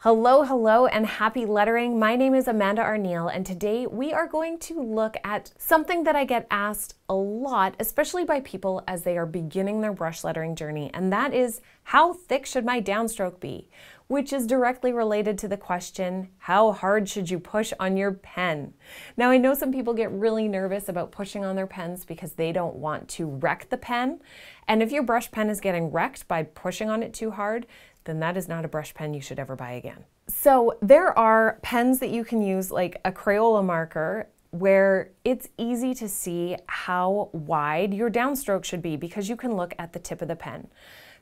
Hello, hello, and happy lettering. My name is Amanda Arneill, and today we are going to look at something that I get asked a lot, especially by people as they are beginning their brush lettering journey, and that is, how thick should my downstroke be? Which is directly related to the question, how hard should you push on your pen? Now, I know some people get really nervous about pushing on their pens because they don't want to wreck the pen, and if your brush pen is getting wrecked by pushing on it too hard, then that is not a brush pen you should ever buy again. So there are pens that you can use, like a Crayola marker, where it's easy to see how wide your downstroke should be because you can look at the tip of the pen.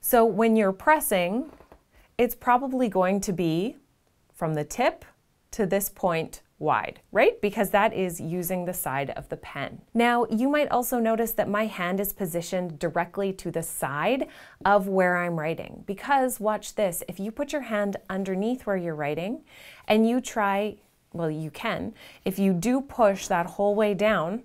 So when you're pressing, it's probably going to be from the tip to this point wide, right? Because that is using the side of the pen. Now, you might also notice that my hand is positioned directly to the side of where I'm writing. Because, watch this, if you put your hand underneath where you're writing and you try, well, you can, if you do push that whole way down,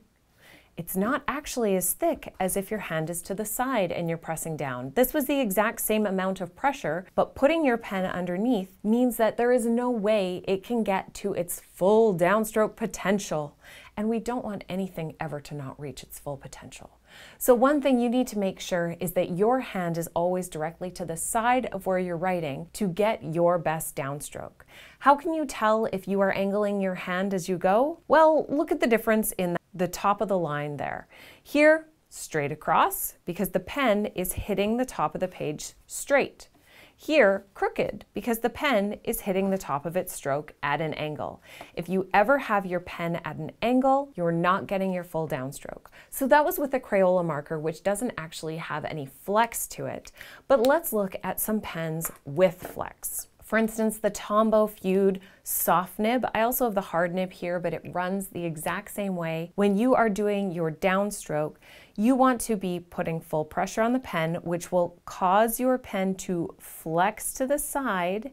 it's not actually as thick as if your hand is to the side and you're pressing down. This was the exact same amount of pressure, but putting your pen underneath means that there is no way it can get to its full downstroke potential. And we don't want anything ever to not reach its full potential. So one thing you need to make sure is that your hand is always directly to the side of where you're writing to get your best downstroke. How can you tell if you are angling your hand as you go? Well, look at the difference in the top of the line there. Here, straight across, because the pen is hitting the top of the page straight. Here, crooked, because the pen is hitting the top of its stroke at an angle. If you ever have your pen at an angle, you're not getting your full downstroke. So that was with a Crayola marker, which doesn't actually have any flex to it. But let's look at some pens with flex. For instance, the Tombow Feud soft nib. I also have the hard nib here, but it runs the exact same way. When you are doing your downstroke, you want to be putting full pressure on the pen, which will cause your pen to flex to the side.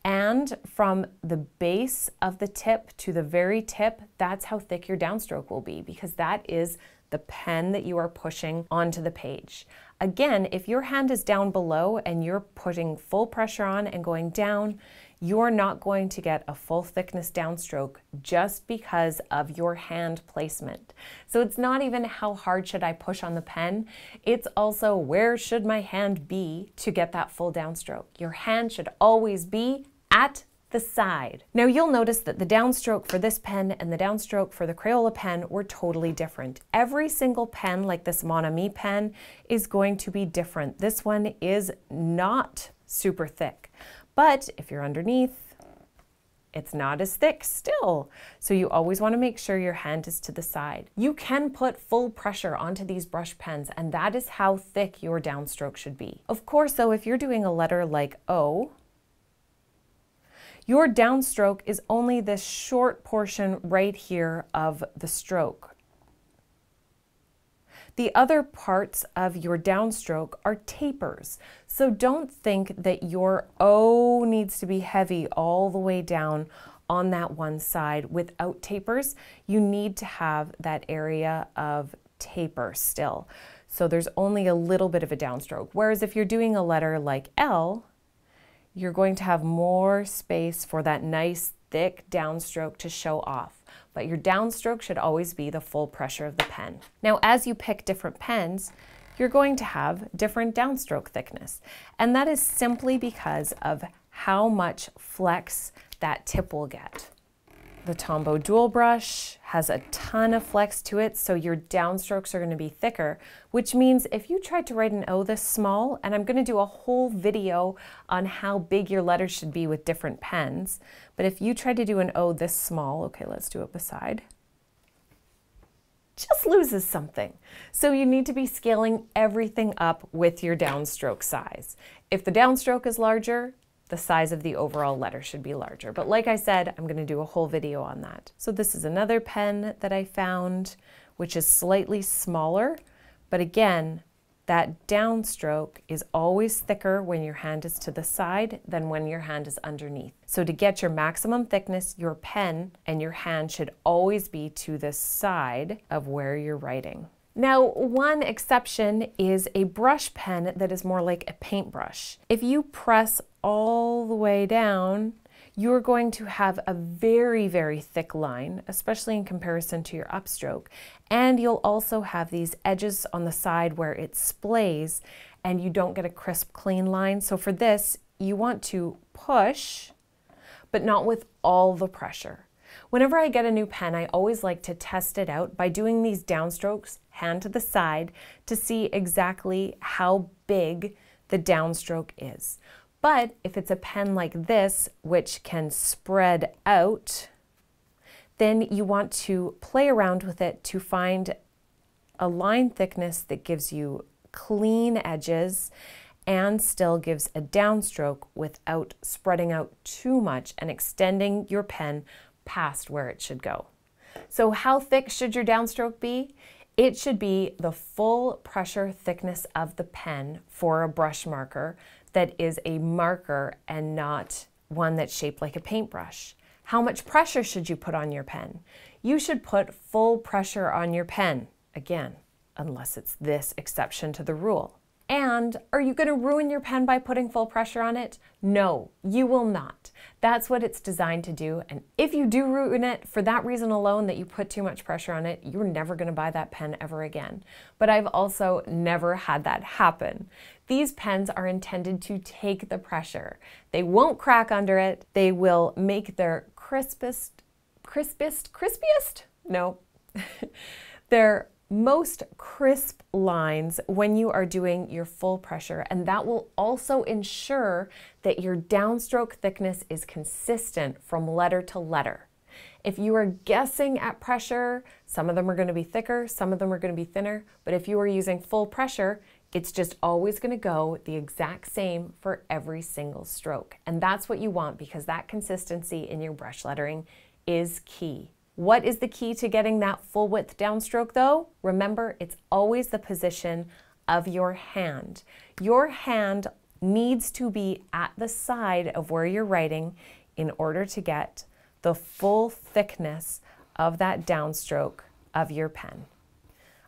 And from the base of the tip to the very tip, that's how thick your downstroke will be, because that is the pen that you are pushing onto the page. Again, if your hand is down below and you're putting full pressure on and going down, you're not going to get a full thickness downstroke just because of your hand placement. So it's not even how hard should I push on the pen, it's also where should my hand be to get that full downstroke. Your hand should always be at the side. Now you'll notice that the downstroke for this pen and the downstroke for the Crayola pen were totally different. Every single pen, like this Mon Ami pen, is going to be different. This one is not super thick, but if you're underneath, it's not as thick still. So you always want to make sure your hand is to the side. You can put full pressure onto these brush pens, and that is how thick your downstroke should be. Of course, though, if you're doing a letter like O, your downstroke is only this short portion right here of the stroke. The other parts of your downstroke are tapers. So don't think that your O needs to be heavy all the way down on that one side without tapers. You need to have that area of taper still. So there's only a little bit of a downstroke. Whereas if you're doing a letter like L, you're going to have more space for that nice thick downstroke to show off. But your downstroke should always be the full pressure of the pen. Now, as you pick different pens, you're going to have different downstroke thickness. And that is simply because of how much flex that tip will get. The Tombow Dual Brush has a ton of flex to it, so your downstrokes are going to be thicker, which means if you tried to write an O this small, and I'm going to do a whole video on how big your letters should be with different pens, but if you tried to do an O this small, okay, let's do it beside, just loses something. So you need to be scaling everything up with your downstroke size. If the downstroke is larger, the size of the overall letter should be larger. But like I said, I'm going to do a whole video on that. So this is another pen that I found, which is slightly smaller, but again, that downstroke is always thicker when your hand is to the side than when your hand is underneath. So to get your maximum thickness, your pen and your hand should always be to the side of where you're writing. Now, one exception is a brush pen that is more like a paintbrush. If you press all the way down you're going to have a very, very thick line, especially in comparison to your upstroke. And you'll also have these edges on the side where it splays and you don't get a crisp, clean line. So for this, you want to push, but not with all the pressure. Whenever I get a new pen, I always like to test it out by doing these downstrokes, hand to the side, to see exactly how big the downstroke is. But if it's a pen like this, which can spread out, then you want to play around with it to find a line thickness that gives you clean edges and still gives a downstroke without spreading out too much and extending your pen past where it should go. So how thick should your downstroke be? It should be the full pressure thickness of the pen for a brush marker that is a marker and not one that's shaped like a paintbrush. How much pressure should you put on your pen? You should put full pressure on your pen, again, unless it's this exception to the rule. And are you going to ruin your pen by putting full pressure on it? No, you will not. That's what it's designed to do. And if you do ruin it for that reason alone, that you put too much pressure on it, you're never going to buy that pen ever again. But I've also never had that happen. These pens are intended to take the pressure. They won't crack under it. They will make their crispiest? No. Their most crisp lines when you are doing your full pressure, and that will also ensure that your downstroke thickness is consistent from letter to letter. If you are guessing at pressure, some of them are going to be thicker, some of them are going to be thinner, but if you are using full pressure, it's just always going to go the exact same for every single stroke. And that's what you want, because that consistency in your brush lettering is key. What is the key to getting that full width downstroke though? Remember, it's always the position of your hand. Your hand needs to be at the side of where you're writing in order to get the full thickness of that downstroke of your pen.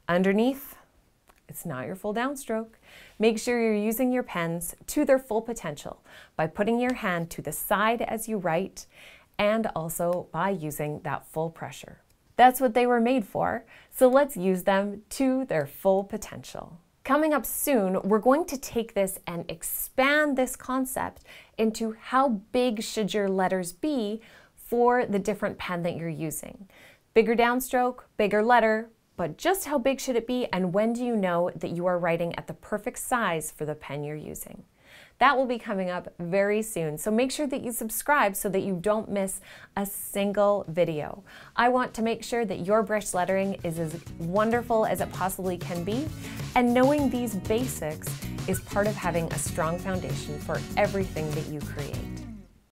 Underneath, it's not your full downstroke. Make sure you're using your pens to their full potential by putting your hand to the side as you write, and also by using that full pressure. That's what they were made for, so let's use them to their full potential. Coming up soon, we're going to take this and expand this concept into how big should your letters be for the different pen that you're using. Bigger downstroke, bigger letter, but just how big should it be, and when do you know that you are writing at the perfect size for the pen you're using? That will be coming up very soon, so make sure that you subscribe so that you don't miss a single video. I want to make sure that your brush lettering is as wonderful as it possibly can be, and knowing these basics is part of having a strong foundation for everything that you create.